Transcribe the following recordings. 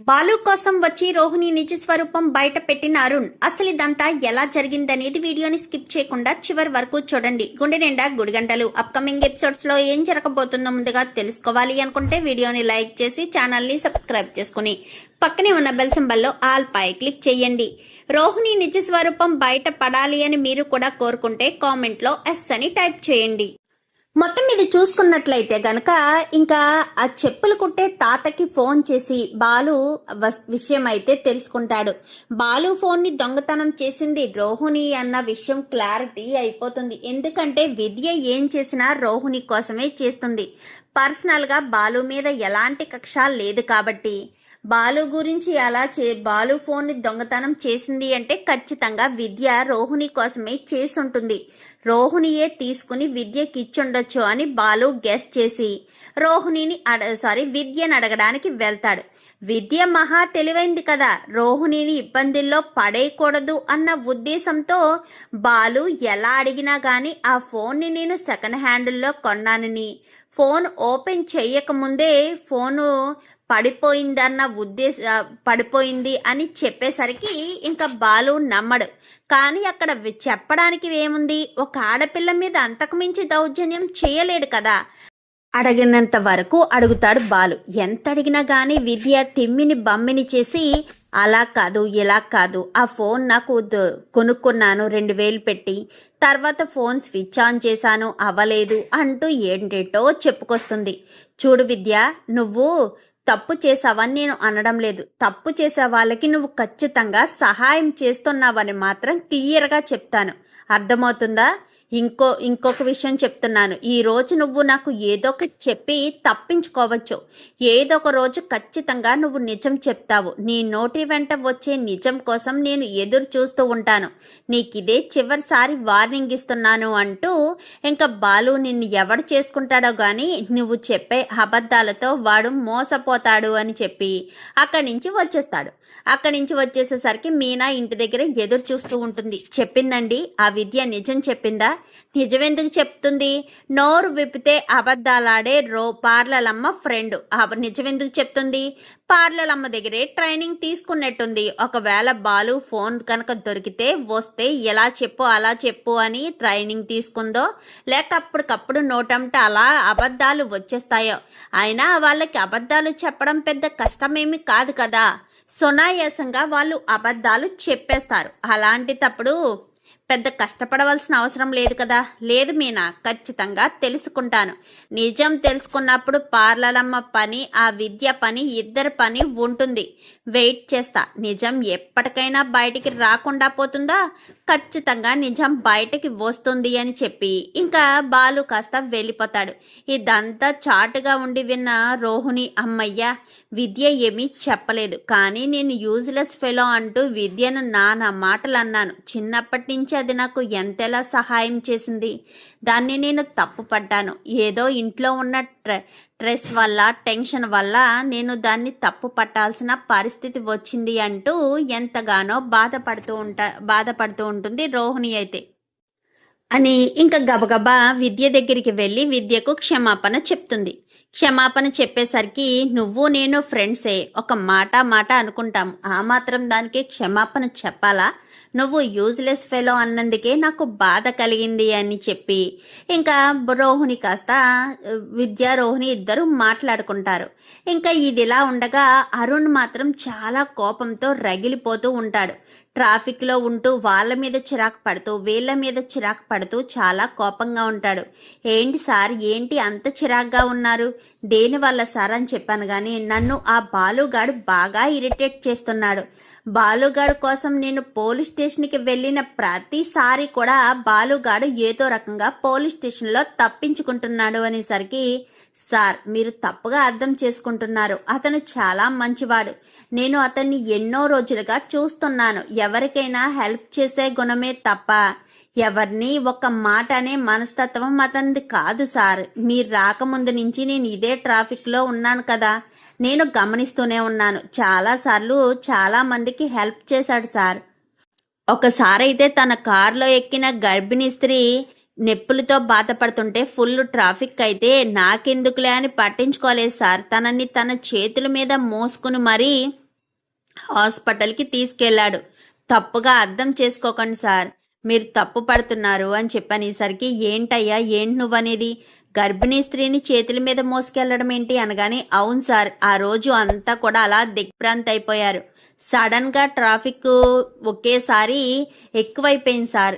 బాలు కోసం వచ్చి రోహిణి నిజ స్వరూపం బయట పెట్టిన అరుణ్ అసలు ఇదంతా ఎలా జరిగిందనేది వీడియోని స్కిప్ చేయకుండా చివరి వరకు చూడండి. గుండె నిండా గుడిగంటలు అప్కమింగ్ ఎపిసోడ్స్ లో ఏం జరగబోతుందో ముందుగా తెలుసుకోవాలి అనుకుంటే వీడియోని లైక్ చేసి ఛానల్ ని సబ్స్క్రైబ్ చేసుకుని పక్కనే ఉన్న బెల్ సింబల్ లో ఆల్ పై క్లిక్ చేయండి. రోహిణి నిజ స్వరూపం బయట పడాలి అని మీరు కూడా కోరుకుంటే కామెంట్ లో ఎస్ అని టైప్ చేయండి. మొత్తం మీద చూసుకున్నట్లయితే గనక ఇంకా ఆ చెప్పులు కుట్టే తాతకి ఫోన్ చేసి బాలు విషయం అయితే తెలుసుకుంటాడు. బాలు ఫోన్ ని దొంగతనం చేసింది రోహిణి అన్న విషయం క్లారిటీ అయిపోతుంది. ఎందుకంటే విద్య ఏం చేసినా రోహిణి కోసమే చేస్తుంది. పర్సనల్ గా బాలు మీద ఎలాంటి కక్ష లేదు కాబట్టి బాలు గురించి బాలు ఫోన్ ని దొంగతనం చేసింది అంటే ఖచ్చితంగా విద్య రోహిణి కోసమే చేసుంటుంది. రోహిణియే తీసుకుని విద్యకి ఇచ్చుండొచ్చు అని బాలు గెస్ చేసి విద్యను అడగడానికి వెళ్తాడు. విద్య మహా తెలివైంది కదా, రోహిణిని ఇబ్బందుల్లో పడేయకూడదు అన్న ఉద్దేశంతో బాలు ఎలా అడిగినా గాని ఆ ఫోన్ని నేను సెకండ్ హ్యాండ్లో కొన్నానని, ఫోన్ ఓపెన్ చేయకముందే ఫోను పడిపోయింది అని చెప్పేసరికి ఇంకా బాలు నమ్మడు. కానీ అక్కడ చెప్పడానికి ఏముంది, ఒక ఆడపిల్ల మీద అంతకుమించి దౌర్జన్యం చేయలేడు కదా. అడిగినంత వరకు అడుగుతాడు బాలు. ఎంత అడిగినా గానీ విద్య తిమ్మిని బమ్మిని చేసి అలా కాదు ఇలా కాదు, ఆ ఫోన్ నాకు కొనుక్కున్నాను 2000 పెట్టి, తర్వాత ఫోన్ స్విచ్ ఆన్ చేశాను అవ్వలేదు అంటూ ఏంటేటో చెప్పుకొస్తుంది. చూడు విద్య, నువ్వు తప్పు చేసావని నేను అనడం లేదు. తప్పు చేసే వాళ్ళకి నువ్వు ఖచ్చితంగా సహాయం చేస్తున్నావని మాత్రం క్లియర్గా చెప్తాను. అర్థమవుతుందా? ఇంకొక విషయం చెప్తున్నాను. ఈ రోజు నువ్వు నాకు ఏదో ఒక చెప్పి తప్పించుకోవచ్చు. ఏదో ఒక రోజు ఖచ్చితంగా నువ్వు నిజం చెప్తావు. నీ నోటి వెంట వచ్చే నిజం కోసం నేను ఎదురు చూస్తూ ఉంటాను. నీకిదే చివరిసారి వార్నింగ్ ఇస్తున్నాను అంటూ ఇంకా బాలు నిన్ను ఎవడు చేసుకుంటాడో గాని నువ్వు చెప్పే అబద్ధాలతో వాడు మోసపోతాడు అని చెప్పి అక్కడి నుంచి వచ్చేస్తాడు. అక్కడి నుంచి వచ్చేసేసరికి మీనా ఇంటి దగ్గర ఎదురు చూస్తూ ఉంటుంది. చెప్పిందండి, ఆ విద్య నిజం చెప్పిందా? నిజమెందుకు చెప్తుంది? నోరు విప్పితే అబద్ధాలాడే పార్లలమ్మ ఫ్రెండ్. నిజమెందుకు చెప్తుంది? పార్లలమ్మ దగ్గరే ట్రైనింగ్ తీసుకున్నట్టుంది. ఒకవేళ బాలు ఫోన్ కనుక దొరికితే వస్తే ఎలా చెప్పు అలా చెప్పు అని ట్రైనింగ్ తీసుకుందో, లేక అప్పటికప్పుడు నోటంట అలా అబద్ధాలు వచ్చేస్తాయో. అయినా వాళ్ళకి అబద్ధాలు చెప్పడం పెద్ద కష్టమేమి కాదు కదా. సునాయాసంగా వాళ్ళు అబద్ధాలు చెప్పేస్తారు. అలాంటి తప్పుడు పెద్ద కష్టపడవలసిన అవసరం లేదు కదా. లేదు మీనా, ఖచ్చితంగా తెలుసుకుంటాను. నిజం తెలుసుకున్నప్పుడు పార్లలమ్మ పని ఆ విద్య పని ఇద్దరి పని ఉంటుంది. వెయిట్ చేస్తా. నిజం ఎప్పటికైనా బయటికి రాకుండా పోతుందా? ఖచ్చితంగా నిజం బయటకి వస్తుంది అని చెప్పి ఇంకా బాలు కాస్త వెళ్ళిపోతాడు. ఇదంతా చాటుగా ఉండి విన్న రోహిణి, అమ్మయ్య విద్య ఏమీ చెప్పలేదు, కానీ నేను యూజ్లెస్ ఫెలో అంటూ విద్యను నానా మాటలు అన్నాను. చిన్నప్పటి నుంచి అది నాకు ఎంతలా సహాయం చేసింది. దాన్ని నేను తప్పు పడ్డాను. ఏదో ఇంట్లో ఉన్న స్ట్రెస్ వల్ల టెన్షన్ వల్ల నేను దాన్ని తప్పు పట్టాల్సిన పరిస్థితి వచ్చింది అంటూ ఎంతగానో బాధపడుతూ ఉంటుంది రోహిణి అయితే. అని ఇంకా గబగబా విద్య దగ్గరికి వెళ్ళి విద్యకు క్షమాపణ చెప్తుంది. క్షమాపణ చెప్పేసరికి నువ్వు నేను ఫ్రెండ్సే, ఒక మాట అనుకుంటాం, ఆ మాత్రం దానికి క్షమాపణ చెప్పాలా? నువ్వు యూజ్లెస్ ఫెలో అన్నందుకే నాకు బాధ కలిగింది అని చెప్పి ఇంకా రోహిణి కాస్త రోహిణి ఇద్దరు మాట్లాడుకుంటారు. ఇంకా ఇదిలా ఉండగా అరుణ్ మాత్రం చాలా కోపంతో రగిలిపోతూ ఉంటాడు. ట్రాఫిక్లో ఉంటూ వాళ్ళ మీద చిరాకు పడుతూ వీళ్ళ మీద చిరాకు పడుతూ చాలా కోపంగా ఉంటాడు. ఏంటి సార్, ఏంటి అంత చిరాకుగా ఉన్నారు? దేనివల్ల సార్ అని చెప్పాను కానీ నన్ను ఆ బాలుగాడు బాగా ఇరిటేట్ చేస్తున్నాడు. బాలుగాడు కోసం నేను పోలీస్ స్టేషన్కి వెళ్ళిన ప్రతిసారి కూడా బాలుగాడు ఏదో రకంగా పోలీస్ స్టేషన్లో తప్పించుకుంటున్నాడు అనేసరికి, సార్ మీరు తప్పుగా అర్థం చేసుకుంటున్నారు. అతను చాలా మంచివాడు. నేను అతన్ని ఎన్నో రోజులుగా చూస్తున్నాను. ఎవరికైనా హెల్ప్ చేసే గుణమే తప్ప ఎవరిని ఒక మాట అనే మనస్తత్వం అతనిది కాదు సార్. మీరు రాకముందు నుంచి నేను ఇదే ట్రాఫిక్లో ఉన్నాను కదా, నేను గమనిస్తూనే ఉన్నాను. చాలాసార్లు చాలా మందికి హెల్ప్ చేశాడు సార్. ఒకసారి అయితే తన కారులో ఎక్కిన గర్భిణీ స్త్రీ నెప్పులతో బాధపడుతుంటే ఫుల్ ట్రాఫిక్ అయితే నాకెందుకులే అని పట్టించుకోలేదు సార్. తనని తన చేతుల మీద మోసుకుని మరీ హాస్పిటల్కి తీసుకెళ్లాడు. తప్పుగా అర్థం చేసుకోకండి సార్, మీరు తప్పు పడుతున్నారు అని చెప్పనేసరికి, ఏంటయ్యా ఏంటి నువ్వనేది, గర్భిణీ స్త్రీని చేతుల మీద మోసుకెళ్లడం ఏంటి అనగానే, అవును సార్, ఆ రోజు అంతా కూడా అలా దిగ్భ్రాంతి అయిపోయారు. సడన్ గా ట్రాఫిక్ ఒకేసారి ఎక్కువైపోయింది సార్.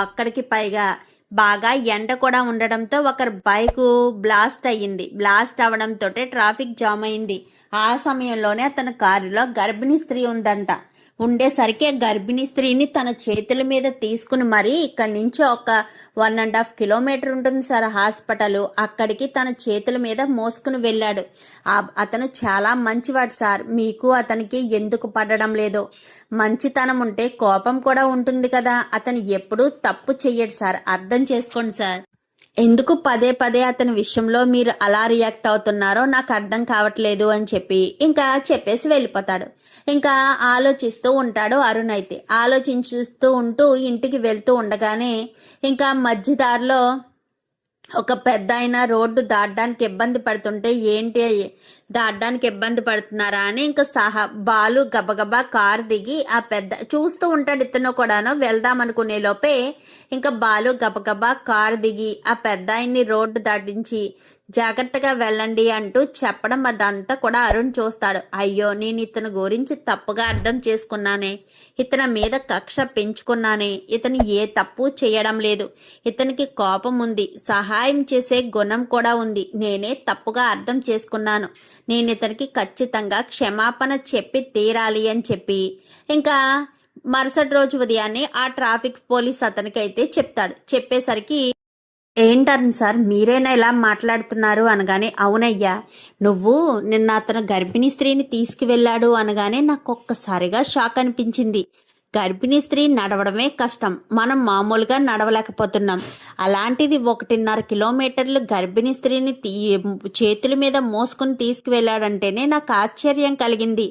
అక్కడికి పైగా బాగా ఎండ కూడా ఉండడంతో ఒకరి బైక్ బ్లాస్ట్ అయ్యింది. బ్లాస్ట్ అవడంతో ట్రాఫిక్ జామ్ అయింది. ఆ సమయంలోనే అతని కారులో గర్భిణీ స్త్రీ ఉందంట. ఉండేసరికి గర్భిణీ స్త్రీని తన చేతుల మీద తీసుకుని మరీ ఇక్కడి నుంచి ఒక 1.5 కిలోమీటర్ ఉంటుంది సార్ హాస్పిటల్. అక్కడికి తన చేతుల మీద మోసుకుని వెళ్ళాడు. అతను చాలా మంచివాడు సార్. మీకు అతనికి ఎందుకు పడడం లేదో. మంచితనం ఉంటే కోపం కూడా ఉంటుంది కదా. అతను ఎప్పుడూ తప్పు చెయ్యడు సార్, అర్థం చేసుకోండి సార్. ఎందుకు పదే పదే అతని విషయంలో మీరు అలా రియాక్ట్ అవుతున్నారో నాకు అర్థం కావట్లేదు అని చెప్పి ఇంకా చెప్పేసి వెళ్ళిపోతాడు. ఇంకా ఆలోచిస్తూ ఉంటాడు అరుణ్. అయితే ఆలోచిస్తూ ఉంటూ ఇంటికి వెళ్తూ ఉండగానే ఇంకా మధ్యదారిలో ఒక పెద్ద ఆయన రోడ్డు దాటడానికి ఇబ్బంది పడుతుంటే, ఏంటి దాటడానికి ఇబ్బంది పడుతున్నారా అని ఇంకా బాలు గబగబా కారు దిగి ఆ పెద్ద చూస్తూ ఉంటాడు. ఇతను కూడాను వెళ్దాం అనుకునే లోపే ఇంకా బాలు గబగబా కారు దిగి ఆ పెద్ద ఆయన్ని రోడ్డు దాటించి జాగ్రత్తగా వెళ్ళండి అంటూ చెప్పడం అదంతా కూడా అరుణ్ చూస్తాడు. అయ్యో, నేను ఇతని గురించి తప్పుగా అర్థం చేసుకున్నానే, ఇతని మీద కక్ష పెంచుకున్నానే. ఇతను ఏ తప్పు చేయడం లేదు, ఇతనికి కోపం ఉంది, సహాయం చేసే గుణం కూడా ఉంది. నేనే తప్పుగా అర్థం చేసుకున్నాను. నేను ఇతనికి ఖచ్చితంగా క్షమాపణ చెప్పి తీరాలి అని చెప్పి ఇంకా మరుసటి రోజు ఉదయాన్నే ఆ ట్రాఫిక్ పోలీస్ అతనికి అయితే చెప్తాడు. చెప్పేసరికి, ఏంటని సార్ మీరేనా ఇలా మాట్లాడుతున్నారు అనగానే, అవునయ్యా, నువ్వు నిన్న అతను గర్భిణీ స్త్రీని తీసుకువెళ్ళాడు అనగానే నాకు ఒక్కసారిగా షాక్ అనిపించింది. గర్భిణీ స్త్రీ నడవడమే కష్టం, మనం మామూలుగా నడవలేకపోతున్నాం. అలాంటిది 1.5 కిలోమీటర్లు గర్భిణీ స్త్రీని చేతుల మీద మోసుకుని తీసుకువెళ్ళాడంటేనే నాకు ఆశ్చర్యం కలిగింది.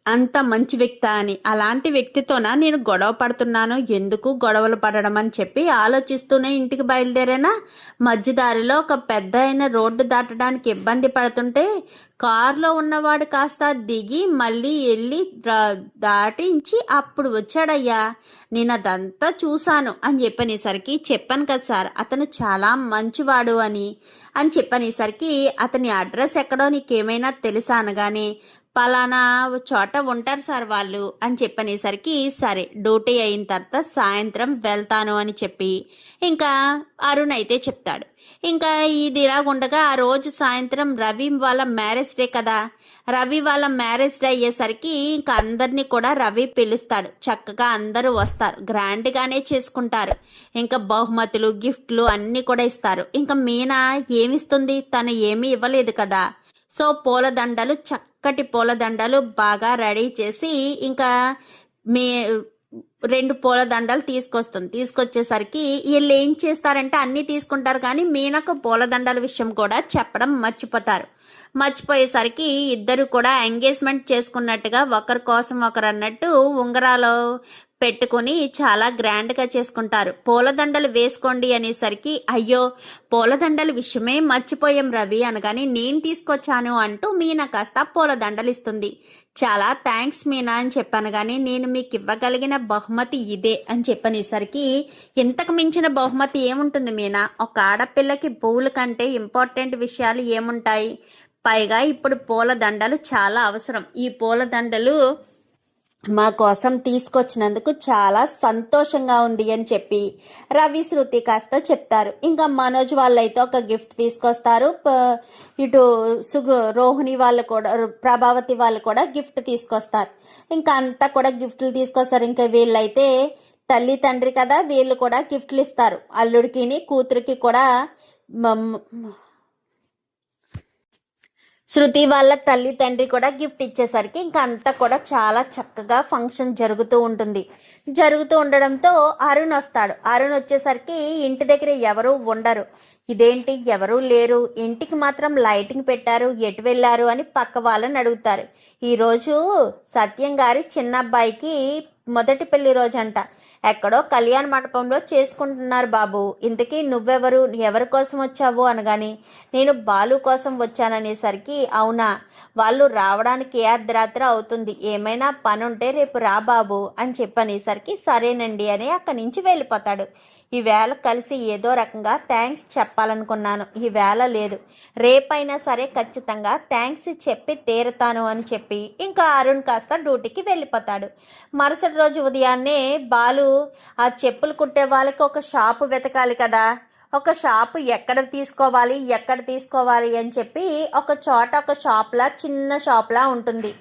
అంత మంచి వ్యక్తి అని. అలాంటి వ్యక్తితోనా నేను గొడవ పడుతున్నాను, ఎందుకు గొడవలు పడడం అని చెప్పి ఆలోచిస్తూనే ఇంటికి బయలుదేరానా. మధ్యదారిలో ఒక పెద్ద అయిన రోడ్డు దాటడానికి ఇబ్బంది పడుతుంటే కారులో ఉన్నవాడు కాస్త దిగి మళ్ళీ వెళ్ళి దాటించి అప్పుడు వచ్చాడయ్యా. నేను అదంతా చూశాను అని చెప్పనేసరికి, చెప్పాను కదా సార్ అతను చాలా మంచివాడు అని చెప్పనేసరికి, అతని అడ్రస్ ఎక్కడో నీకేమైనా తెలుసా అనగానే, పలానా చోట ఉంటారు సార్ వాళ్ళు అని చెప్పనేసరికి, సరే డ్యూటీ అయిన తర్వాత సాయంత్రం వెళ్తాను అని చెప్పి ఇంకా అరుణ్ అయితే చెప్తాడు. ఇంకా ఇది ఇలాగుండగా ఆ రోజు సాయంత్రం రవి వాళ్ళ మ్యారేజ్ డే కదా. రవి వాళ్ళ మ్యారేజ్ డే అయ్యేసరికి ఇంకా అందరినీ కూడా రవి పిలుస్తాడు. చక్కగా అందరూ వస్తారు, గ్రాండ్గానే చేసుకుంటారు. ఇంకా బహుమతులు గిఫ్ట్లు అన్నీ కూడా ఇస్తారు. ఇంకా మీనా ఏమిస్తుంది, తను ఏమీ ఇవ్వలేదు కదా. సో పూలదండలు, చక్కటి పూలదండలు బాగా రెడీ చేసి ఇంకా 2 పూలదండలు తీసుకొచ్చేసరికి వీళ్ళు ఏం చేస్తారంటే అన్నీ తీసుకుంటారు, కానీ మీనకు పూలదండల విషయం కూడా చెప్పడం మర్చిపోయేసరికి ఇద్దరు కూడా ఎంగేజ్మెంట్ చేసుకున్నట్టుగా ఒకరి కోసం ఒకరు అన్నట్టు ఉంగరాలు పెట్టుకుని చాలా గ్రాండ్గా చేసుకుంటారు. పూలదండలు వేసుకోండి అనేసరికి, అయ్యో పూలదండల విషయమే మర్చిపోయాం రవి అనగానే, నేను తీసుకొచ్చాను అంటూ మీనా కాస్త పూలదండలు ఇస్తుంది. చాలా థ్యాంక్స్ మీనా అని చెప్పాను, కానీ నేను మీకు ఇవ్వగలిగిన బహుమతి ఇదే అని చెప్పనేసరికి, ఇంతకు మించిన బహుమతి ఏముంటుంది మీనా, ఒక ఆడపిల్లకి పువ్వుల కంటే ఇంపార్టెంట్ విషయాలు ఏముంటాయి. పైగా ఇప్పుడు పూలదండలు చాలా అవసరం. ఈ పూలదండలు మా కోసం తీసుకొచ్చినందుకు చాలా సంతోషంగా ఉంది అని చెప్పి రవి శృతి కాస్త చెప్తారు. ఇంకా మనోజ్ వాళ్ళైతే ఒక గిఫ్ట్ తీసుకొస్తారు. ఇటు రోహిణి వాళ్ళు కూడా, ప్రభావతి వాళ్ళు కూడా గిఫ్ట్ తీసుకొస్తారు. ఇంకా అంతా కూడా గిఫ్ట్లు తీసుకొస్తారు. ఇంకా వీళ్ళైతే తల్లి తండ్రి కదా, వీళ్ళు కూడా గిఫ్ట్లు ఇస్తారు. అల్లుడికి కూతురికి కూడా. శృతి వాళ్ళ తల్లి తండ్రి కూడా గిఫ్ట్ ఇచ్చేసరికి ఇంకా అంతా కూడా చాలా చక్కగా ఫంక్షన్ జరుగుతూ ఉండడంతో అరుణ్ వస్తాడు. అరుణ్ వచ్చేసరికి ఇంటి దగ్గర ఎవరు ఉండరు. ఇదేంటి ఎవరూ లేరు, ఇంటికి మాత్రం లైటింగ్ పెట్టారు, ఎటు వెళ్ళారు అని పక్క వాళ్ళని అడుగుతారు. ఈరోజు సత్యం గారి చిన్న అబ్బాయికి మొదటి పెళ్లి రోజు అంట. ఎక్కడో కళ్యాణ మండపంలో చేసుకుంటున్నారు బాబు. ఇంతకీ నువ్వెవరు, ఎవరి కోసం వచ్చావు అనగాని నేను బాలు కోసం వచ్చాననేసరికి అవునా, వాళ్ళు రావడానికి ఏ అర్ధరాత్రి అవుతుంది, ఏమైనా పని ఉంటే రేపు రా బాబు అని చెప్పనేసరికి సరేనండి అని అక్కడి నుంచి వెళ్ళిపోతాడు. ఈవేళ కలిసి ఏదో రకంగా థ్యాంక్స్ చెప్పాలనుకున్నాను, ఈవేళ లేదు, రేపైనా సరే ఖచ్చితంగా థ్యాంక్స్ చెప్పి తీరుతాను అని చెప్పి ఇంకా అరుణ్ కాస్త డ్యూటీకి వెళ్ళిపోతాడు. మరుసటి రోజు ఉదయాన్నే బాలు ఆ చెప్పులు కుట్టే వాళ్ళకి ఒక షాపు వెతకాలి కదా, ఒక షాపు ఎక్కడ తీసుకోవాలి అని చెప్పి ఒక చోట ఒక షాప్లా, చిన్న షాప్లా ఉంటుంది.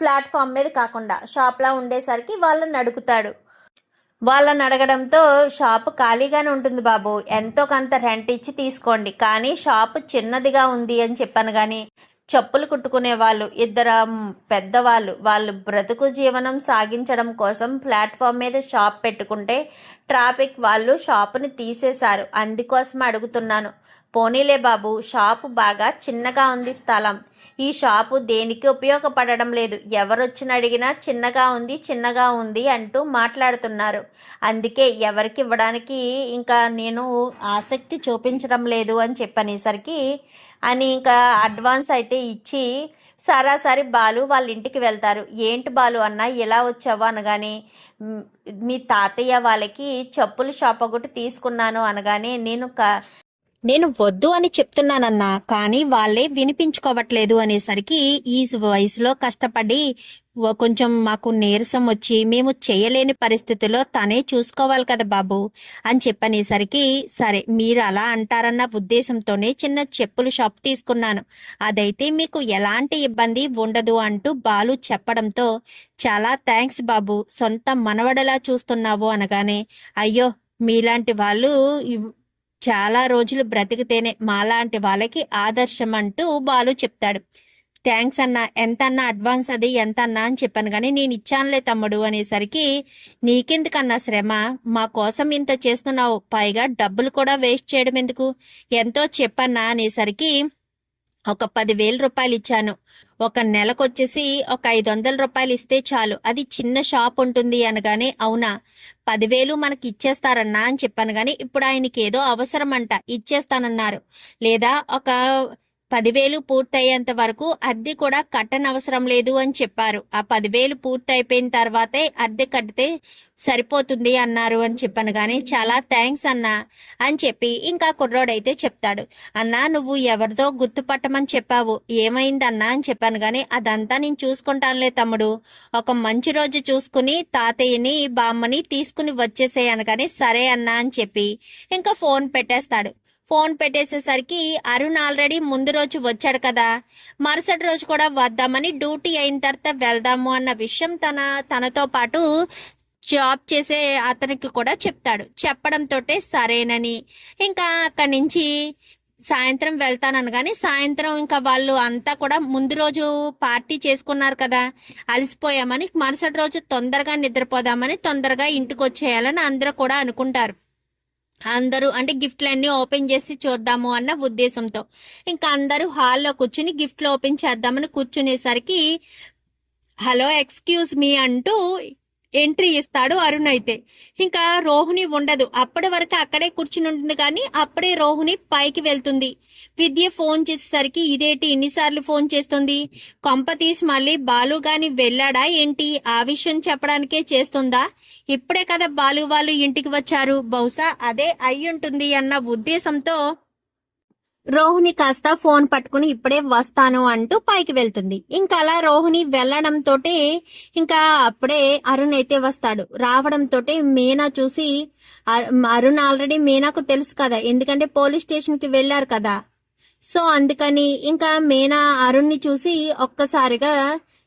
ప్లాట్ఫామ్ మీద కాకుండా షాప్లా ఉండేసరికి వాళ్ళని అడుగుతాడు. వాళ్ళని అడగడంతో షాపు ఖాళీగానే ఉంటుంది బాబు, ఎంతో కొంత రెంట్ ఇచ్చి తీసుకోండి, కానీ షాపు చిన్నదిగా ఉంది అని చెప్పాను. కానీ చెప్పులు కుట్టుకునే వాళ్ళు ఇద్దరు పెద్దవాళ్ళు, వాళ్ళు బ్రతుకు జీవనం సాగించడం కోసం ప్లాట్ఫామ్ మీద షాప్ పెట్టుకుంటే ట్రాఫిక్ వాళ్ళు షాపుని తీసేశారు, అందుకోసం అడుగుతున్నాను. పోనీలే బాబు, షాపు బాగా చిన్నగా ఉంది స్థలం, ఈ షాపు దేనికి ఉపయోగపడడం లేదు, ఎవరొచ్చిన అడిగినా చిన్నగా ఉంది అంటూ మాట్లాడుతున్నారు, అందుకే ఎవరికి ఇవ్వడానికి ఇంకా నేను ఆసక్తి చూపించడం లేదు అని చెప్పనేసరికి అని ఇంకా అడ్వాన్స్ అయితే ఇచ్చి సరాసరి బాలు వాళ్ళ ఇంటికి వెళ్తారు. ఏంటి బాలు అన్న ఎలా వచ్చావు అనగానే మీ తాతయ్య వాళ్ళకి చెప్పుల షాప్ ఒకటి తీసుకున్నాను అనగానే నేను వద్దు అని చెప్తున్నానన్నా, కానీ వాళ్ళే వినిపించుకోవట్లేదు అనేసరికి ఈ వయసులో కష్టపడి కొంచెం మాకు నీరసం వచ్చి మేము చేయలేని పరిస్థితిలో తనే చూసుకోవాలి కదా బాబు అని చెప్పనేసరికి సరే మీరు అలా అంటారన్న ఉద్దేశంతోనే చిన్న చెప్పుల షాప్ తీసుకున్నాను, అదైతే మీకు ఎలాంటి ఇబ్బంది ఉండదు అంటూ బాలు చెప్పడంతో చాలా థ్యాంక్స్ బాబు, సొంత మనవడలా చూస్తున్నావు అనగానే అయ్యో మీలాంటి వాళ్ళు చాలా రోజులు బ్రతికితేనే మాలాంటి వాళ్ళకి ఆదర్శం అంటూ బాలు చెప్తాడు. థ్యాంక్స్ అన్నా, ఎంత అన్నా అడ్వాన్స్ అది ఎంత అన్నా అని చెప్పాను, కానీ నేను ఇచ్చానులే తమ్ముడు అనేసరికి నీకెందుకన్నా శ్రమ, మా కోసం ఇంత చేస్తున్నావు, పైగా డబ్బులు కూడా వేస్ట్ చేయడం ఎందుకు, ఎంతో చెప్పన్నా అనేసరికి ఒక 10,000 రూపాయలు ఇచ్చాను, ఒక నెలకొచ్చేసి ఒక 500 రూపాయలు ఇస్తే చాలు, అది చిన్న షాప్ ఉంటుంది అనగానే అవునా 10,000 మనకి ఇచ్చేస్తారన్నా అని చెప్పాను. కానీ ఇప్పుడు ఆయనకి ఏదో అవసరం అంట, ఇచ్చేస్తానన్నారు, లేదా ఒక 10,000 పూర్తయ్యేంత వరకు అద్దె కూడా కట్టనవసరం లేదు అని చెప్పారు, ఆ 10,000 పూర్తయిపోయిన తర్వాతే అద్దె కడితే సరిపోతుంది అన్నారు అని చెప్పాను. కానీ చాలా థ్యాంక్స్ అన్నా అని చెప్పి ఇంకా కుర్రోడైతే చెప్తాడు. అన్నా నువ్వు ఎవరితో గుర్తుపట్టమని చెప్పావు, ఏమైందన్నా అని చెప్పాను. కానీ అదంతా నేను చూసుకుంటానులే తమ్ముడు, ఒక మంచి రోజు చూసుకుని తాతయ్యని బామ్మని తీసుకుని వచ్చేసేయను. కానీ సరే అన్నా అని చెప్పి ఇంకా ఫోన్ పెట్టేస్తాడు. ఫోన్ పెట్టేసేసరికి అరుణ్ ఆల్రెడీ ముందు రోజు వచ్చాడు కదా, మరుసటి రోజు కూడా వద్దామని, డ్యూటీ అయిన తర్వాత వెళ్దాము అన్న విషయం తనతో పాటు జాబ్ చేసే అతనికి కూడా చెప్తాడు. చెప్పడంతో సరేనని ఇంకా అక్కడి నుంచి సాయంత్రం వెళ్తానని, సాయంత్రం ఇంకా వాళ్ళు అంతా కూడా ముందు రోజు పార్టీ చేసుకున్నారు కదా, అలసిపోయామని మరుసటి రోజు తొందరగా నిద్రపోదామని, తొందరగా ఇంటికి వచ్చేయాలని అందరూ కూడా అనుకుంటారు. అందరూ అంటే గిఫ్ట్లన్నీ ఓపెన్ చేసి చూద్దాము అన్న ఉద్దేశంతో ఇంకా అందరూ హాల్లో కూర్చుని గిఫ్ట్లు ఓపెన్ చేద్దామని కూర్చునేసరికి హలో ఎక్స్క్యూజ్ మీ అంటూ ఎంట్రీ ఇస్తాడు అరుణ్. అయితే ఇంకా రోహిణి ఉండదు, అప్పటి వరకు అక్కడే కూర్చుని ఉంటుంది. కానీ అప్పుడే రోహిణి పైకి వెళ్తుంది. విద్య ఫోన్ చేసేసరికి ఇదేంటి ఇన్నిసార్లు ఫోన్ చేస్తుంది, కొంప తీసి మళ్ళీ బాలు గాని వెళ్ళాడా ఏంటి, ఆ విషయం చెప్పడానికే చేస్తుందా, ఇప్పుడే కదా బాలు వాళ్ళు ఇంటికి వచ్చారు, బహుశా అదే అయ్యుంటుంది అన్న ఉద్దేశంతో రోహిణి కాస్త ఫోన్ పట్టుకుని ఇప్పుడే వస్తాను అంటూ పైకి వెళ్తుంది. ఇంకా అలా రోహిణి వెళ్లడంతో ఇంకా అప్పుడే అరుణ్ అయితే వస్తాడు. రావడంతో మీనా చూసి, అరుణ్ ఆల్రెడీ మీనాకు తెలుసు కదా, ఎందుకంటే పోలీస్ స్టేషన్ కి వెళ్లారు కదా, సో అందుకని ఇంకా మీనా అరుణ్ని చూసి ఒక్కసారిగా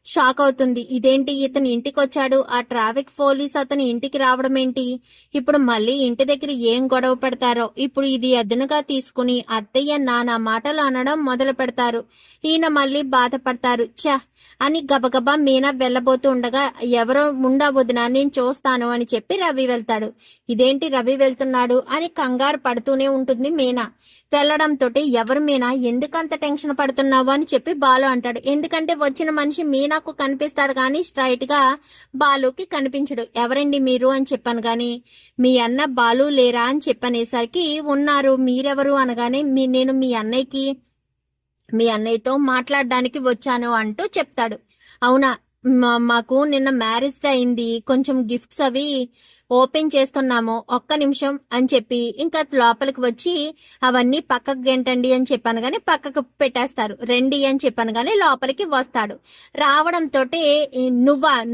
షాక్ అవుతుంది. ఇదేంటి ఇతను ఇంటికి వచ్చాడు, ఆ ట్రాఫిక్ పోలీస్ అతని ఇంటికి రావడం ఏంటి, ఇప్పుడు మళ్ళీ ఇంటి దగ్గర ఏం గొడవ పెడతారో, ఇప్పుడు ఇది అదునుగా తీసుకుని అత్తయ్య నానా మాటలు అనడం మొదలు పెడతారు, ఈయన మళ్ళీ బాధపడతారు ఛ అని గబగబా మీనా వెళ్ళబోతూ ఉండగా ఎవరో ఉండవద్దునా నేను చూస్తాను అని చెప్పి రవి వెళ్తాడు. ఇదేంటి రవి వెళ్తున్నాడు అని కంగారు పడుతూనే ఉంటుంది మీనా. వెళ్ళడంతో ఎవరు మీనా, ఎందుకంత టెన్షన్ పడుతున్నావు అని చెప్పి బాలు అంటాడు. ఎందుకంటే వచ్చిన మనిషి మీనాకు కనిపిస్తాడు కానీ స్ట్రైట్ గా బాలుకి కనిపించడు. ఎవరండి మీరు అని చెప్పాను గాని మీ అన్న బాలు లేరా అని చెప్పనేసరికి ఉన్నారు, మీరెవరు అనగానే నేను మీ అన్నయ్యతో మాట్లాడడానికి వచ్చాను అంటూ చెప్తాడు. అవునా, మాకు నిన్న మ్యారేజ్ అయింది, కొంచెం గిఫ్ట్స్ అవి ఓపెన్ చేస్తున్నాము, ఒక్క నిమిషం అని చెప్పి ఇంకా లోపలికి వచ్చి అవన్నీ పక్కకు గెంటండి అని చెప్పాను కానీ పక్కకు పెట్టేస్తారు. రండి అని చెప్పాను కానీ లోపలికి వస్తాడు. రావడంతో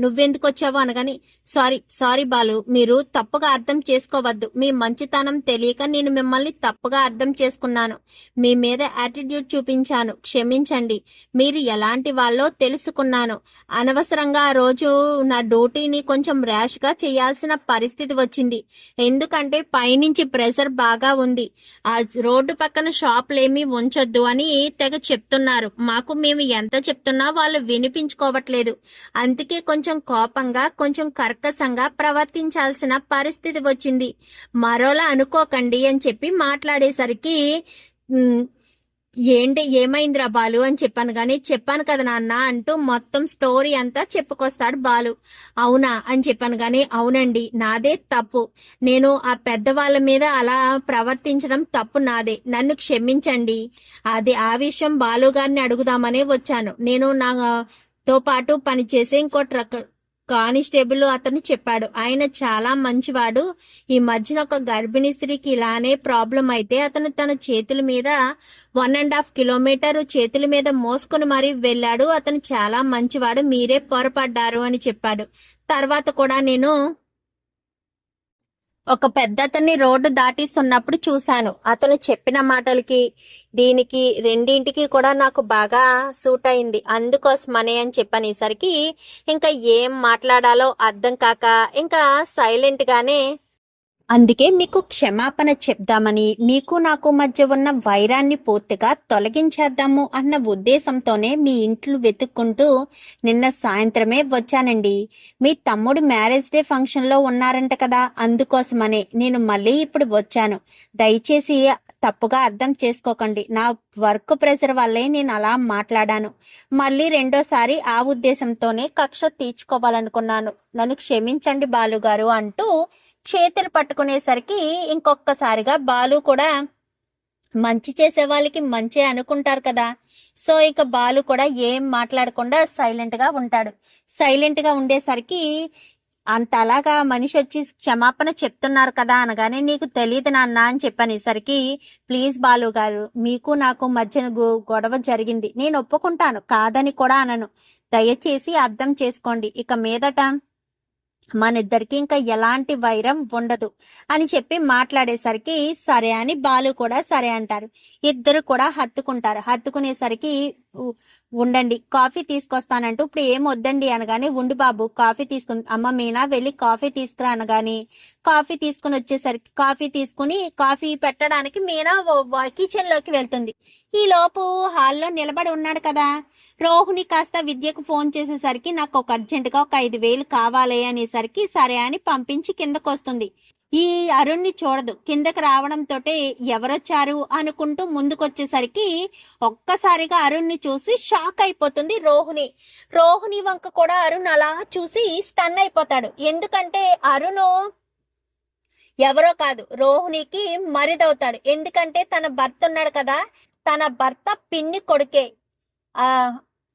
నువ్వెందుకు వచ్చావు అనగాని సారీ బాలు, మీరు తప్పుగా అర్థం చేసుకోవద్దు, మీ మంచితనం తెలియక నేను మిమ్మల్ని తప్పుగా అర్థం చేసుకున్నాను, మీ మీద యాటిట్యూడ్ చూపించాను, క్షమించండి, మీరు ఎలాంటి వాళ్ళో తెలుసుకున్నాను, అనవసరంగా ఆ రోజు నా డ్యూటీని కొంచెం ర్యాష్ గా చేయాల్సిన పరిస్థితి వచ్చింది, ఎందుకంటే పైనుంచి ప్రెషర్ బాగా ఉంది, ఆ రోడ్డు పక్కన షాపులేమీ ఉంచొద్దు అని తెగ చెప్తున్నారు, మాకు మేము ఎంత చెప్తున్నా వాళ్ళు వినిపించుకోవట్లేదు, అందుకే కొంచెం కోపంగా కొంచెం కర్కశంగా ప్రవర్తించాల్సిన పరిస్థితి వచ్చింది, మరోలా అనుకోకండి అని చెప్పి మాట్లాడేసరికి ఏమైందిరా బాలు అని చెప్పాను కానీ చెప్పాను కదా నాన్న అంటూ మొత్తం స్టోరీ అంతా చెప్పుకొస్తాడు బాలు. అవునా అని చెప్పాను కానీ అవునండి, నాదే తప్పు, నేను ఆ పెద్దవాళ్ళ మీద అలా ప్రవర్తించడం తప్పు నాదే, నన్ను క్షమించండి, ఆ విషయం బాలు గారిని అడుగుదామనే వచ్చాను, నేను నాతో పాటు పనిచేసే ఇంకో ట్రక్ కానిస్టేబుల్ అతను చెప్పాడు, ఆయన చాలా మంచివాడు, ఈ మధ్యన ఒక గర్భిణీ స్త్రీకి ఇలానే ప్రాబ్లం అయితే అతను తన చేతుల మీద 1.5 కిలోమీటర్ చేతుల మీద మోసుకొని మరీ వెళ్ళాడు, అతను చాలా మంచివాడు, మీరే పొరపడ్డారు అని చెప్పాడు. తర్వాత కూడా నేను ఒక పెద్ద అతన్ని రోడ్డు దాటిస్తున్నప్పుడు చూశాను, అతను చెప్పిన మాటలకి దీనికి రెండింటికి కూడా నాకు బాగా సూట్ అయింది, అందుకోసమనే అని చెప్పనేసరికి ఇంకా ఏం మాట్లాడాలో అర్థం కాక ఇంకా సైలెంట్ గానే, అందుకే మీకు క్షమాపణ చెప్దామని, మీకు నాకు మధ్య ఉన్న వైరాన్ని పూర్తిగా తొలగించేద్దాము అన్న ఉద్దేశంతోనే మీ ఇంట్లో వెతుక్కుంటూ నిన్న సాయంత్రమే వచ్చానండి, మీ తమ్ముడు మ్యారేజ్ డే ఫంక్షన్లో ఉన్నారంట కదా, అందుకోసమనే నేను మళ్ళీ ఇప్పుడు వచ్చాను, దయచేసి తప్పుగా అర్థం చేసుకోకండి, నా వర్క్ ప్రెషర్ వల్లే నేను అలా మాట్లాడాను, మళ్ళీ రెండోసారి ఆ ఉద్దేశంతోనే కక్ష తీర్చుకోవాలనుకున్నాను, నన్ను క్షమించండి బాలుగారు అంటూ చేతులు పట్టుకునేసరికి ఇంకొకసారిగా బాలు కూడా మంచి చేసే వాళ్ళకి మంచి అనుకుంటారు కదా, సో ఇక బాలు కూడా ఏం మాట్లాడకుండా సైలెంట్ గా ఉంటాడు. సైలెంట్ గా ఉండేసరికి అంత అలాగా మనిషి వచ్చి క్షమాపణ చెప్తున్నారు కదా అనగానే నీకు తెలియదు నాన్న అని చెప్పనేసరికి ప్లీజ్ బాలు గారు, మీకు నాకు మధ్యన గొడవ జరిగింది, నేను ఒప్పుకుంటాను, కాదని కూడా అనను, దయచేసి అర్థం చేసుకోండి, ఇక మీదట మన ఇద్దరికి ఇంకా ఎలాంటి వైరం ఉండదు అని చెప్పి మాట్లాడేసరికి సరే అని బాలు కూడా సరే అంటారు. ఇద్దరు కూడా హత్తుకుంటారు. హత్తుకునేసరికి ఉండండి కాఫీ తీసుకొస్తానంటూ ఇప్పుడు ఏం వద్దండి అనగానే ఉండు బాబు కాఫీ తీసుకుని అమ్మ మీనా వెళ్ళి కాఫీ తీసుకురా అనగాని కాఫీ తీసుకుని వచ్చేసరికి కాఫీ పెట్టడానికి మీనా కిచెన్ లోకి వెళ్తుంది. ఈ లోపు హాల్లో నిలబడి ఉన్నాడు కదా రోహిణి కాస్త విద్యకు ఫోన్ చేసేసరికి నాకు ఒక అర్జెంటుగా ఒక 5,000 కావాలి అనేసరికి సరే అని పంపించి కిందకు వస్తుంది. ఈ అరుణ్ని చూడదు. కిందకి రావడంతో ఎవరొచ్చారు అనుకుంటూ ముందుకొచ్చేసరికి ఒక్కసారిగా అరుణ్ని చూసి షాక్ అయిపోతుంది రోహిణి. రోహిణి వంక కూడా అరుణ్ అలా చూసి స్టన్ అయిపోతాడు. ఎందుకంటే అరుణ్ ఎవరో కాదు రోహిణికి మరిదవుతాడు. ఎందుకంటే తన భర్త ఉన్నాడు కదా, తన భర్త పిన్ని కొడుకే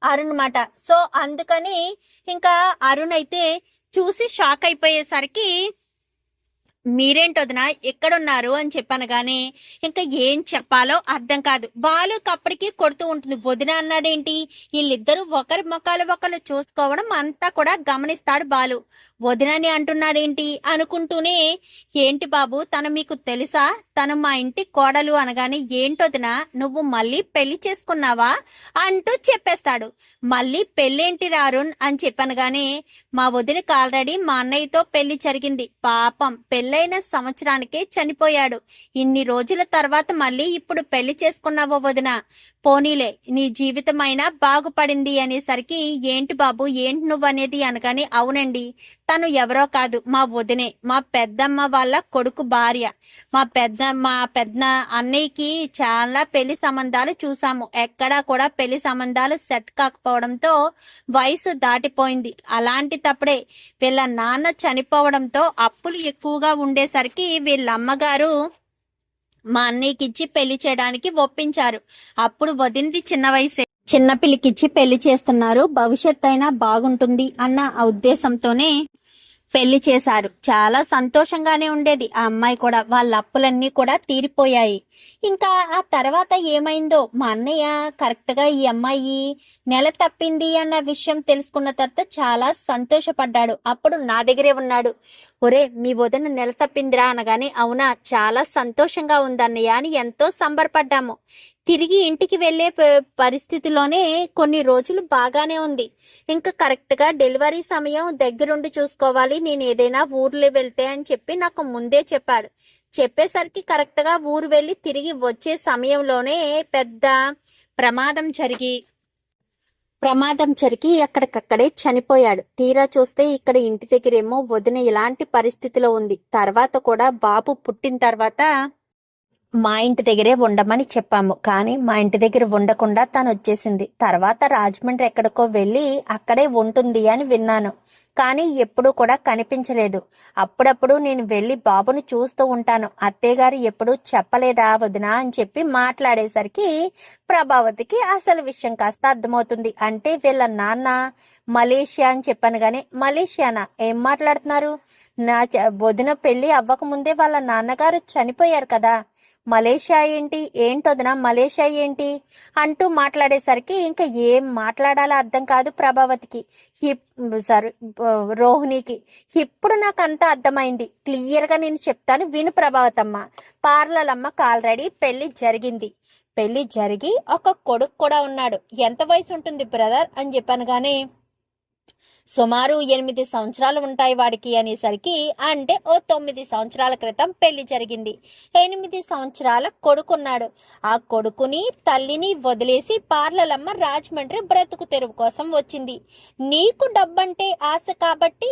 అరుణ్ మాట. సో అందుకని ఇంకా అరుణ్ అయితే చూసి షాక్ అయిపోయేసరికి మీరేంటొదినా ఎక్కడున్నారు అని చెప్పాను గానీ ఇంకా ఏం చెప్పాలో అర్థం కాదు. బాలు అప్పటికి కొడుతూ ఉంటుంది. వదిన అన్నాడేంటి, వీళ్ళిద్దరూ ఒకరి ముఖాలు ఒకరు చూసుకోవడం అంతా కూడా గమనిస్తాడు బాలు. వదినని అంటున్నాడేంటి అనుకుంటూనే ఏంటి బాబు తను మీకు తెలుసా, తను మా ఇంటి కోడలు అనగానే ఏంటొదిన నువ్వు మళ్ళీ పెళ్లి చేసుకున్నావా అంటూ చెప్పేస్తాడు. మళ్ళీ పెళ్ళేంటి రారుణ్ అని చెప్పాను గానీ మా వదినకి ఆల్రెడీ మా అన్నయ్యతో పెళ్లి జరిగింది. పాపం పెళ్ళైన సంవత్సరానికే చనిపోయాడు. ఇన్ని రోజుల తర్వాత మళ్ళీ ఇప్పుడు పెళ్లి చేసుకున్నావో వదిన, పోనీలే నీ జీవితమైనా బాగుపడింది అనేసరికి ఏంటి బాబు ఏంటి నువ్వు అనేది అనగానే అవునండి తను ఎవరో కాదు మా వదినే మా పెద్దమ్మ వాళ్ళ కొడుకు భార్య మా పెద్ద అన్నయ్యకి చాలా పెళ్లి సంబంధాలు చూసాము ఎక్కడా కూడా పెళ్లి సంబంధాలు సెట్ కాకపోవడంతో వయసు దాటిపోయింది అలాంటి తప్పుడే వీళ్ళ నాన్న చనిపోవడంతో అప్పులు ఎక్కువగా ఉండేసరికి వీళ్ళ అమ్మగారు మా అన్నయ్యకి ఇచ్చి పెళ్లి చేయడానికి ఒప్పించారు అప్పుడు వదినది చిన్న వయసే చిన్నపిల్లికిచ్చి పెళ్లి చేస్తున్నారు భవిష్యత్ అయినా బాగుంటుంది అన్న ఉద్దేశంతోనే పెళ్లి చేశారు చాలా సంతోషంగానే ఉండేది ఆ అమ్మాయి కూడా వాళ్ళ అప్పులన్నీ కూడా తీరిపోయాయి ఇంకా ఆ తర్వాత ఏమైందో మా అన్నయ్య కరెక్ట్ గా ఈ అమ్మాయి నెల తప్పింది అన్న విషయం తెలుసుకున్న తర్వాత చాలా సంతోషపడ్డాడు అప్పుడు నా దగ్గరే ఉన్నాడు ఒరే మీ వదిన నెల తప్పిందిరా అనగానే అవునా చాలా సంతోషంగా ఉందన్నయ్య అని ఎంతో సంబరపడ్డాము తిరిగి ఇంటికి వెళ్లే పరిస్థితిలోనే కొన్ని రోజులు బాగానే ఉంది ఇంకా కరెక్ట్ గా డెలివరీ సమయం దగ్గరుండి చూసుకోవాలి నేను ఏదైనా ఊర్లో వెళ్తే అని చెప్పి నాకు ముందే చెప్పాడు చెప్పేసరికి కరెక్ట్ గా ఊరు వెళ్ళి తిరిగి వచ్చే సమయంలోనే పెద్ద ప్రమాదం జరిగి అక్కడికక్కడే చనిపోయాడు తీరా చూస్తే ఇక్కడ ఇంటి దగ్గరేమో వదిన ఇలాంటి పరిస్థితిలో ఉంది తర్వాత కూడా బాబు పుట్టిన తర్వాత మా ఇంటి దగ్గరే ఉండమని చెప్పాము కానీ మా ఇంటి దగ్గర ఉండకుండా తను వచ్చేసింది తర్వాత రాజమండ్రి ఎక్కడికో వెళ్ళి అక్కడే ఉంటుంది అని విన్నాను కానీ ఎప్పుడూ కూడా కనిపించలేదు అప్పుడప్పుడు నేను వెళ్ళి బాబుని చూస్తూ ఉంటాను అత్తయ్య గారు ఎప్పుడూ చెప్పలేదా వదినా అని చెప్పి మాట్లాడేసరికి ప్రభావతికి అసలు విషయం కాస్త అర్థమవుతుంది అంటే వీళ్ళ నాన్న మలేషియా అని చెప్పాను గానీ మలేషియానా ఏం మాట్లాడుతున్నారు నా వదిన పెళ్లి అవ్వకముందే వాళ్ళ నాన్నగారు చనిపోయారు కదా మలేషియా ఏంటొదినా మలేషియా ఏంటి అంటూ మాట్లాడేసరికి ఇంకా ఏం మాట్లాడాలో అర్థం కాదు ప్రభావతికి రోహిణికి ఇప్పుడు నాకు అంతా అర్థమైంది క్లియర్గా నేను చెప్తాను విను ప్రభావతమ్మ పార్లలమ్మకి ఆల్రెడీ పెళ్లి జరిగి ఒక కొడుకు కూడా ఉన్నాడు ఎంత వయసు ఉంటుంది బ్రదర్ అని చెప్పాను గానీ సుమారు 8 సంవత్సరాలు ఉంటాయి వాడికి అనేసరికి అంటే ఓ 9 సంవత్సరాల క్రితం పెళ్లి జరిగింది 8 సంవత్సరాల కొడుకున్నాడు ఆ కొడుకుని తల్లిని వదిలేసి పార్లలమ్మ రాజమండ్రి బ్రతుకు తెరువు కోసం వచ్చింది నీకు డబ్బంటే ఆశ కాబట్టి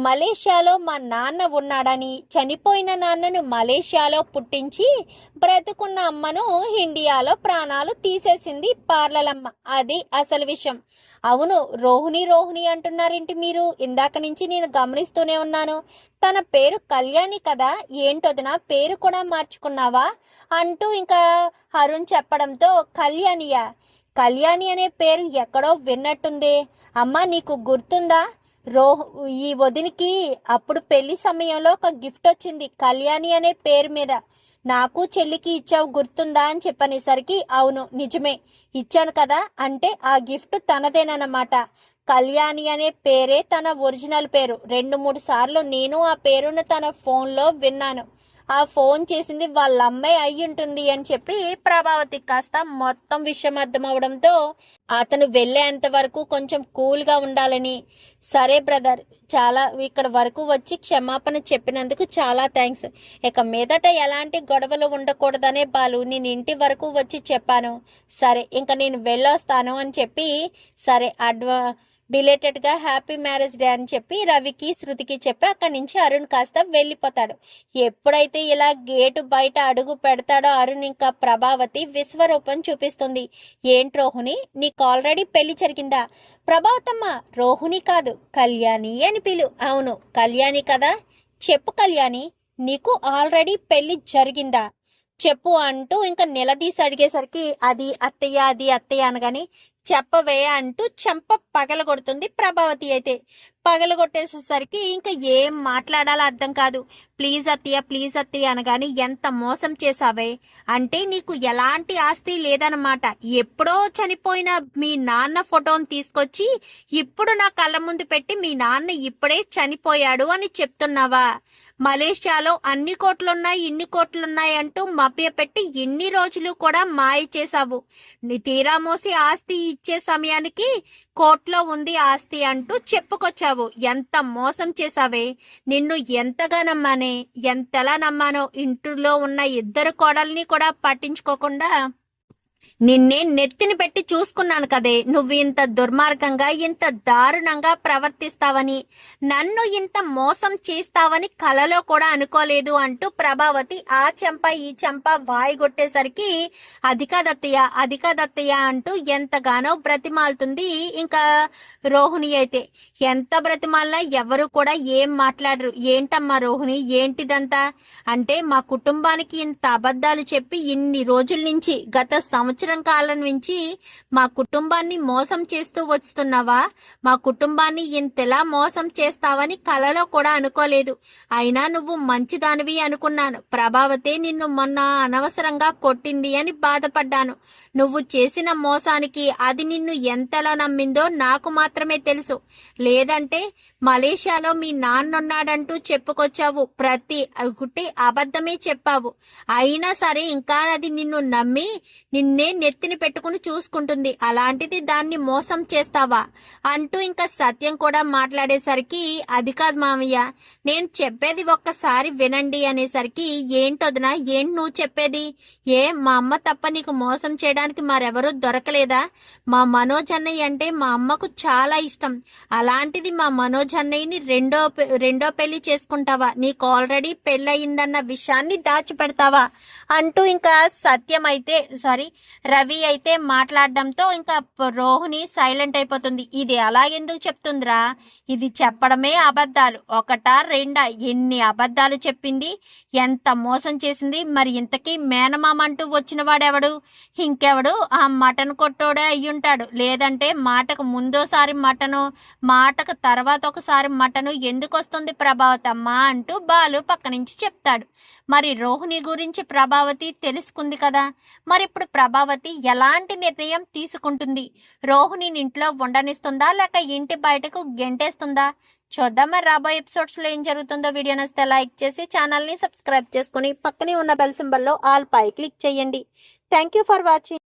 మలేషియాలో మా నాన్న ఉన్నాడని చనిపోయిన నాన్నను మలేషియాలో పుట్టించి బ్రతుకున్న అమ్మను ఇండియాలో ప్రాణాలు తీసేసింది పార్లలమ్మ అది అసలు విషయం అవును రోహిణి అంటున్నారేంటి మీరు ఇందాక నుంచి నేను గమనిస్తూనే ఉన్నాను తన పేరు కళ్యాణి కదా ఏంటొదినా పేరు కూడా మార్చుకున్నావా అంటూ ఇంకా అరుణ్ చెప్పడంతో కళ్యాణి అనే పేరు ఎక్కడో విన్నట్టుందే అమ్మా నీకు గుర్తుందా ఈ వదినికి అప్పుడు పెళ్లి సమయంలో ఒక గిఫ్ట్ వచ్చింది కళ్యాణి అనే పేరు మీద నాకు చెల్లికి ఇచ్చావు గుర్తుందా అని చెప్పనేసరికి అవును నిజమే ఇచ్చాను కదా అంటే ఆ గిఫ్ట్ తనదేనన్నమాట కళ్యాణి అనే పేరే తన ఒరిజినల్ పేరు 2-3 సార్లు నేను ఆ పేరును తన ఫోన్లో విన్నాను ఆ ఫోన్ చేసింది వాళ్ళ అమ్మాయి అయి ఉంటుంది అని చెప్పి ప్రభావతి కాస్త మొత్తం విషయం అర్థమవడంతో అతను వెళ్ళేంత వరకు కొంచెం కూల్గా ఉండాలని సరే బ్రదర్ చాలా ఇక్కడ వరకు వచ్చి క్షమాపణ చెప్పినందుకు చాలా థ్యాంక్స్ ఇక మీదట ఎలాంటి గొడవలు ఉండకూడదనే బాలు నేను ఇంటి వరకు వచ్చి చెప్పాను సరే ఇంకా నేను వెళ్ళొస్తాను అని చెప్పి సరే బిలేటెడ్గా హ్యాపీ మ్యారేజ్ డే అని చెప్పి రవికి శృతికి చెప్పి అక్కడి నుంచి అరుణ్ కాస్త వెళ్ళిపోతాడు ఎప్పుడైతే ఇలా గేటు బయట అడుగు పెడతాడో అరుణ్ ఇంకా ప్రభావతి విశ్వరూపం చూపిస్తుంది ఏంటి రోహిణి నీకు ఆల్రెడీ పెళ్లి జరిగిందా ప్రభావతమ్మ రోహిణి కాదు కళ్యాణి అని పిలు అవును కళ్యాణి కదా చెప్పు కళ్యాణి నీకు ఆల్రెడీ పెళ్లి జరిగిందా చెప్పు అంటూ ఇంకా నిలదీసి అడిగేసరికి అది అత్తయ్య అనగాని చెప్పవే అంటూ చెంప పగలగొడుతుంది ప్రభావతి అయితే పగలగొట్టేసేసరికి ఇంకా ఏం మాట్లాడాలో అర్థం కాదు ప్లీజ్ అత్తయ్య అనగాని ఎంత మోసం చేసావే అంటే నీకు ఎలాంటి ఆస్తి లేదన్నమాట ఎప్పుడో చనిపోయిన మీ నాన్న ఫోటోని తీసుకొచ్చి ఇప్పుడు నా కళ్ళ ముందు పెట్టి మీ నాన్న ఇప్పుడే చనిపోయాడు అని చెప్తున్నావా మలేషియాలో అన్ని కోట్లున్నాయి ఇన్ని కోట్లున్నాయి అంటూ మభ్యపెట్టి ఇన్ని రోజులు కూడా మాయ చేశావు తీరా మోసి ఆస్తి ఇచ్చే సమయానికి కోర్టులో ఉంది ఆస్తి అంటూ చెప్పుకొచ్చావు ఎంత మోసం చేశావే నిన్ను ఎంతగా నమ్మానే ఎంతలా నమ్మానో ఇంటిలో ఉన్న 2 కోడల్ని కూడా పట్టించుకోకుండా నిన్నే నెత్తిని పెట్టి చూసుకున్నాను కదే, నువ్వు ఇంత దుర్మార్గంగా ఇంత దారుణంగా ప్రవర్తిస్తావని, నన్ను ఇంత మోసం చేస్తావని కలలో కూడా అనుకోలేదు అంటూ ప్రభావతి ఆ చెంప ఈ చెంప వాయిగొట్టేసరికి అది కాదత్తయ్య అంటూ ఎంతగానో బ్రతిమాలుతుంది. ఇంకా రోహిణి అయితే ఎంత బ్రతిమాలినా ఎవరు కూడా ఏం మాట్లాడరు. ఏంటమ్మా రోహిణి, ఏంటిదంతా అంటే మా కుటుంబానికి ఇంత అబద్ధాలు చెప్పి ఇన్ని రోజుల నుంచి, గత సంవత్సరం కాలం నుంచి మా కుటుంబాన్ని మోసం చేస్తూ వస్తున్నావా? మా కుటుంబాన్ని ఇంతలా మోసం చేస్తావని కలలో కూడా అనుకోలేదు. అయినా నువ్వు మంచిదానివి అనుకున్నాను. ప్రభావతే నిన్ను మొన్న అనవసరంగా కొట్టింది అని బాధపడ్డాను. నువ్వు చేసిన మోసానికి అది నిన్ను ఎంతలా నమ్మిందో నాకు మాత్రమే తెలుసు. లేదంటే మలేషియాలో మీ నాన్నున్నాడంటూ చెప్పుకొచ్చావు, ప్రతి ఒకటి అబద్ధమే చెప్పావు. అయినా సరే ఇంకా అది నిన్ను నమ్మి నిన్నే నెత్తిని పెట్టుకుని చూసుకుంటుంది. అలాంటిది దాన్ని మోసం చేస్తావా అంటూ ఇంకా సత్యం కూడా మాట్లాడేసరికి అది కాదు మామయ్య, నేను చెప్పేది ఒక్కసారి వినండి అనేసరికి ఏంటొదినా, ఏంటి నువ్వు చెప్పేది? మా అమ్మ తప్ప నీకు మోసం చేయడానికి మరెవరూ దొరకలేదా? మా మనోజ్ అన్నయ్య అంటే మా అమ్మకు చాలా ఇష్టం. అలాంటిది మా మనోజ్ అన్నయ్యని రెండో పెళ్లి చేసుకుంటావా? నీకు ఆల్రెడీ పెళ్ళయిందన్న విషయాన్ని దాచిపెడతావా అంటూ ఇంకా సత్యం అయితే రవి అయితే మాట్లాడడంతో ఇంకా రోహిణి సైలెంట్ అయిపోతుంది. ఇది అలాగెందుకు చెప్తుందిరా? ఇది చెప్పడమే అబద్ధాలు, ఒకటా రెండా, ఎన్ని అబద్ధాలు చెప్పింది, ఎంత మోసం చేసింది. మరి ఇంతకీ మేనమామ అంటూ వచ్చిన వాడెవడు? ఇంకెవడు? ఆ మటన్ కొట్టోడే అయ్యుంటాడు. లేదంటే మాటకు ముందోసారి మటను, మాటకు తర్వాత ఒకసారి మటను ఎందుకు వస్తుంది ప్రభావతమ్మ అంటూ బాలు పక్క నుంచి చెప్తాడు. మరి రోహిణి గురించి ప్రభావతి తెలుసుకుంది కదా, మరి ఇప్పుడు ప్రభావతి ఎలాంటి నిర్ణయం తీసుకుంటుంది? రోహిణిని ఇంట్లో ఉండనిస్తుందా లేక ఇంటి బయటకు గెంటేస్తుందా? చూద్దాం. మరి రాబోయే ఎపిసోడ్స్లో ఏం జరుగుతుందో. వీడియో నచ్చితే లైక్ చేసి ఛానల్ని సబ్స్క్రైబ్ చేసుకుని పక్కనే ఉన్న బెల్ సింబల్లో ఆల్ పై క్లిక్ చేయండి. Thank you for watching.